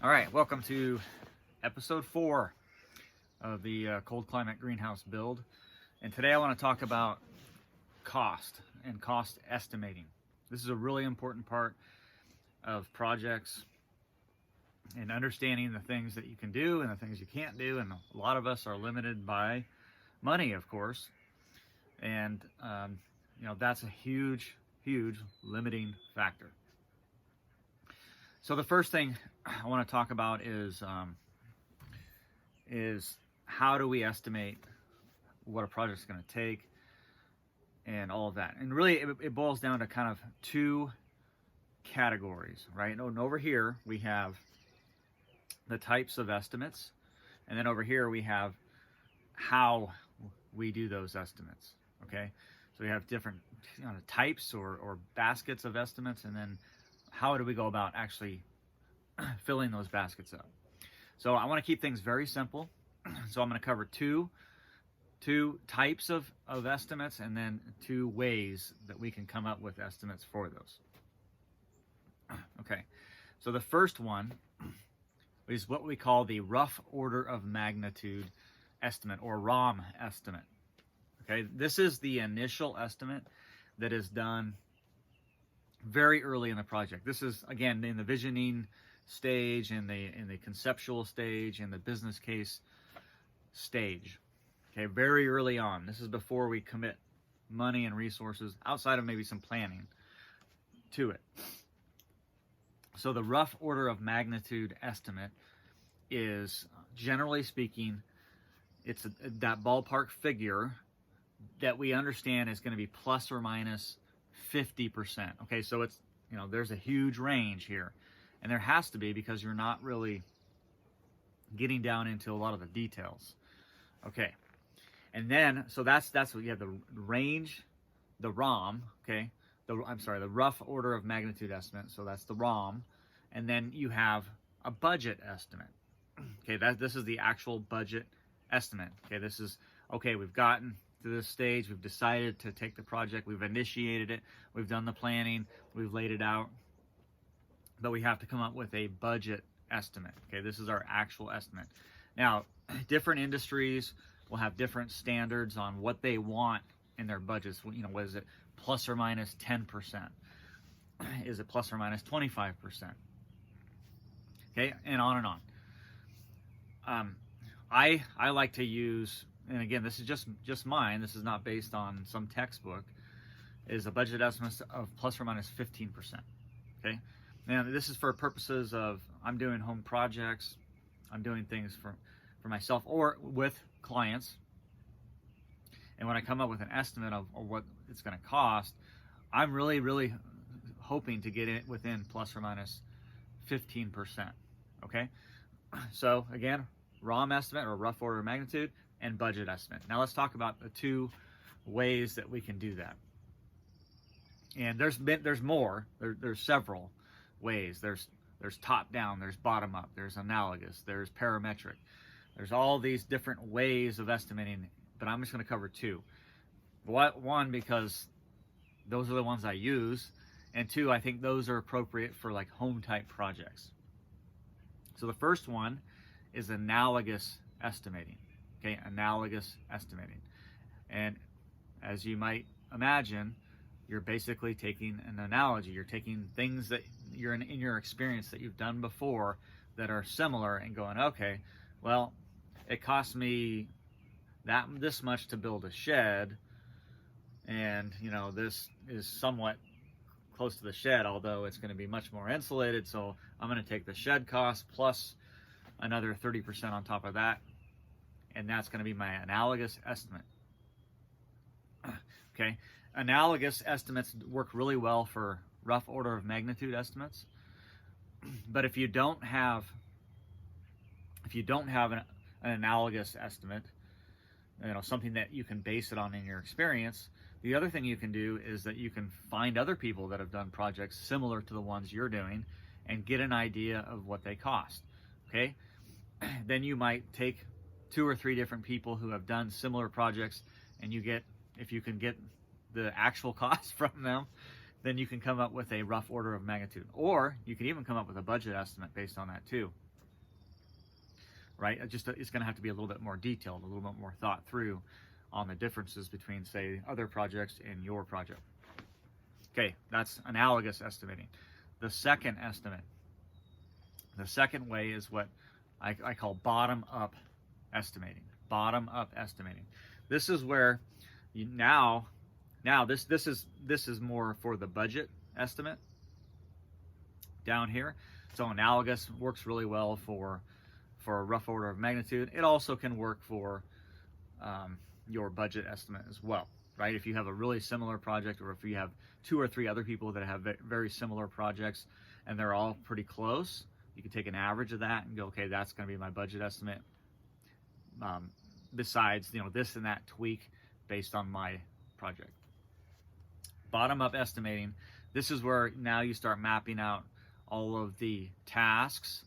All right, welcome to episode 4 of the cold climate greenhouse build. And today I want to talk about cost and cost estimating. This is a really important part of projects and understanding the things that you can do and the things you can't do. And a lot of us are limited by money, of course. And, that's a huge limiting factor. So the first thing I want to talk about is how do we estimate what a project is going to take and all of that. And really it boils down to kind of two categories, right? And over here we have the types of estimates, and then over here we have how we do those estimates, okay? So we have different types or baskets of estimates, and then how do we go about actually filling those baskets up? So I want to keep things very simple. So I'm going to cover two types of estimates, and then two ways that we can come up with estimates for those. Okay, so the first one is what we call the rough order of magnitude estimate, or ROM estimate. Okay, this is the initial estimate that is done very early in the project. This is, again, in the visioning stage, in the conceptual stage, in the business case stage. Okay, very early on. This is before we commit money and resources outside of maybe some planning to it. So the rough order of magnitude estimate is, generally speaking, it's that ballpark figure that we understand is going to be plus or minus 50%. Okay, so it's, there's a huge range here, and there has to be, because you're not really getting down into a lot of the details. Okay, and then so that's what you have: the range, the ROM. Okay, the rough order of magnitude estimate. So that's the ROM, and then you have a budget estimate. Okay, this is the actual budget estimate. Okay, this is we've gotten to this stage, we've decided to take the project, we've initiated it, we've done the planning, we've laid it out, but we have to come up with a budget estimate. Okay, this is our actual estimate. Now, different industries will have different standards on what they want in their budgets. What is it, plus or minus 10%? Is it plus or minus 25%? Okay, and on and on. I like to use, and again, this is just mine, this is not based on some textbook, is a budget estimate of plus or minus 15%. Okay, now this is for purposes of, I'm doing home projects, I'm doing things for myself or with clients, and when I come up with an estimate of what it's going to cost, I'm really hoping to get it within plus or minus 15%. Okay, so again, ROM estimate, or rough order of magnitude, and budget estimate. Now let's talk about the two ways that we can do that. And there's more. There's several ways. There's top down, there's bottom up, there's analogous, there's parametric. There's all these different ways of estimating, but I'm just going to cover two. One, because those are the ones I use, and two, I think those are appropriate for like home type projects. So the first one is analogous estimating. Okay, analogous estimating. And as you might imagine, you're basically taking an analogy. You're taking things that you're in your experience that you've done before that are similar, and going, okay, well, it cost me this much to build a shed, and this is somewhat close to the shed, although it's going to be much more insulated, so I'm going to take the shed cost plus another 30% on top of that, and that's going to be my analogous estimate. Okay, analogous estimates work really well for rough order of magnitude estimates, but if you don't have an analogous estimate, something that you can base it on in your experience, the other thing you can do is that you can find other people that have done projects similar to the ones you're doing and get an idea of what they cost. Okay, then you might take 2 or 3 different people who have done similar projects, and if you can get the actual cost from them, then you can come up with a rough order of magnitude. Or you can even come up with a budget estimate based on that too. right? It's going to have to be a little bit more detailed, a little bit more thought through on the differences between, say, other projects and your project. Okay, that's analogous estimating. The second estimate, the second way is what I call bottom-up estimating. Bottom-up estimating. This is where you now this is more for the budget estimate down here. So analogous works really well for a rough order of magnitude. It also can work for your budget estimate as well, right? If you have a really similar project, or if you have 2 or 3 other people that have very similar projects and they're all pretty close, you can take an average of that and go, okay, that's going to be my budget estimate. Besides, this and that tweak based on my project. Bottom-up estimating. This is where now you start mapping out all of the tasks,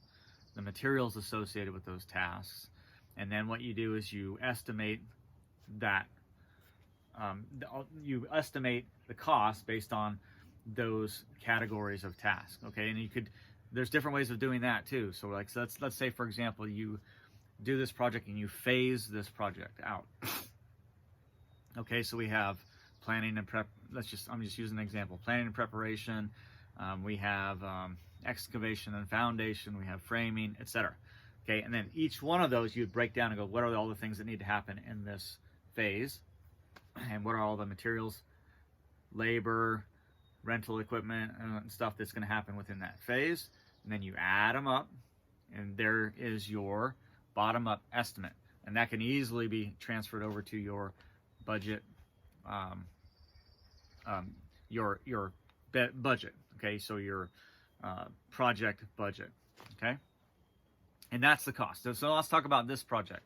the materials associated with those tasks, and then what you do is you estimate that you estimate the cost based on those categories of tasks. Okay, and there's different ways of doing that too. So let's say, for example, you do this project and you phase this project out. Okay, so we have planning and prep. I'm just using an example. Planning and preparation. We have excavation and foundation. We have framing, etc. Okay, and then each one of those you'd break down and go, what are all the things that need to happen in this phase, and what are all the materials, labor, rental equipment, and stuff that's going to happen within that phase. And then you add them up, and there is your bottom-up estimate, and that can easily be transferred over to your budget, your budget. Okay, so your project budget. Okay, and that's the cost. So let's talk about this project.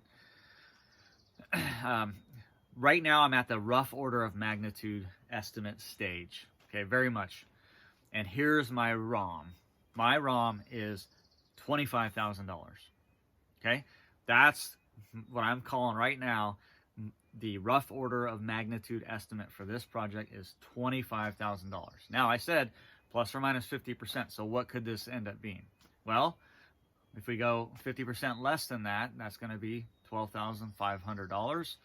Right now, I'm at the rough order of magnitude estimate stage. Okay, very much. And here's my ROM. My ROM is $25,000. Okay, that's what I'm calling right now. The rough order of magnitude estimate for this project is $25,000. Now, I said plus or minus 50%. So what could this end up being? Well, if we go 50% less than that, that's going to be $12,500,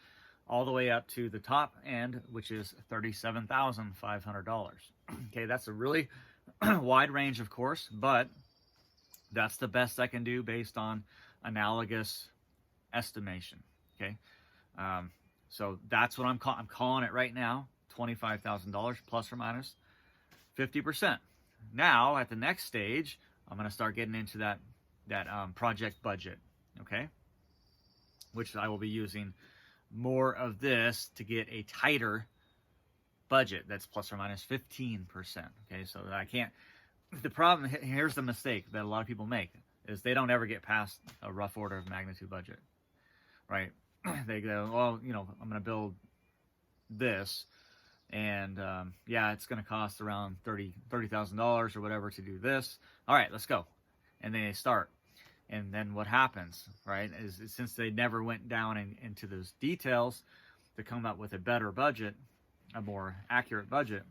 all the way up to the top end, which is $37,500. Okay, that's a really wide range, of course, but that's the best I can do based on analogous estimation. Okay, so that's what I'm calling it right now, $25,000 plus or minus 50%. Now, at the next stage, I'm going to start getting into that project budget, okay, which I will be using more of this to get a tighter budget that's plus or minus 15%. Okay, so that I can't. The problem, here's the mistake that a lot of people make, is they don't ever get past a rough order of magnitude budget, right? They go, well, I'm going to build this, and yeah, it's going to cost around $30,000 or whatever to do this. All right, let's go. And then they start. And then what happens, right, is since they never went down into those details to come up with a better budget, a more accurate budget,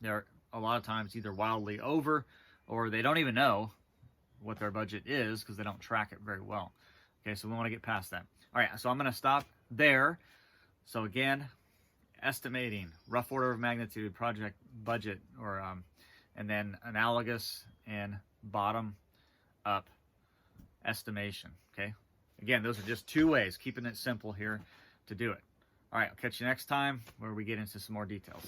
they're a lot of times either wildly over, or they don't even know what their budget is because they don't track it very well. Okay, so we want to get past that. All right, so I'm going to stop there. So again, estimating, rough order of magnitude, project budget, or and then analogous and bottom up estimation. Okay, again, those are just 2 ways, keeping it simple here to do it. All right, I'll catch you next time where we get into some more details.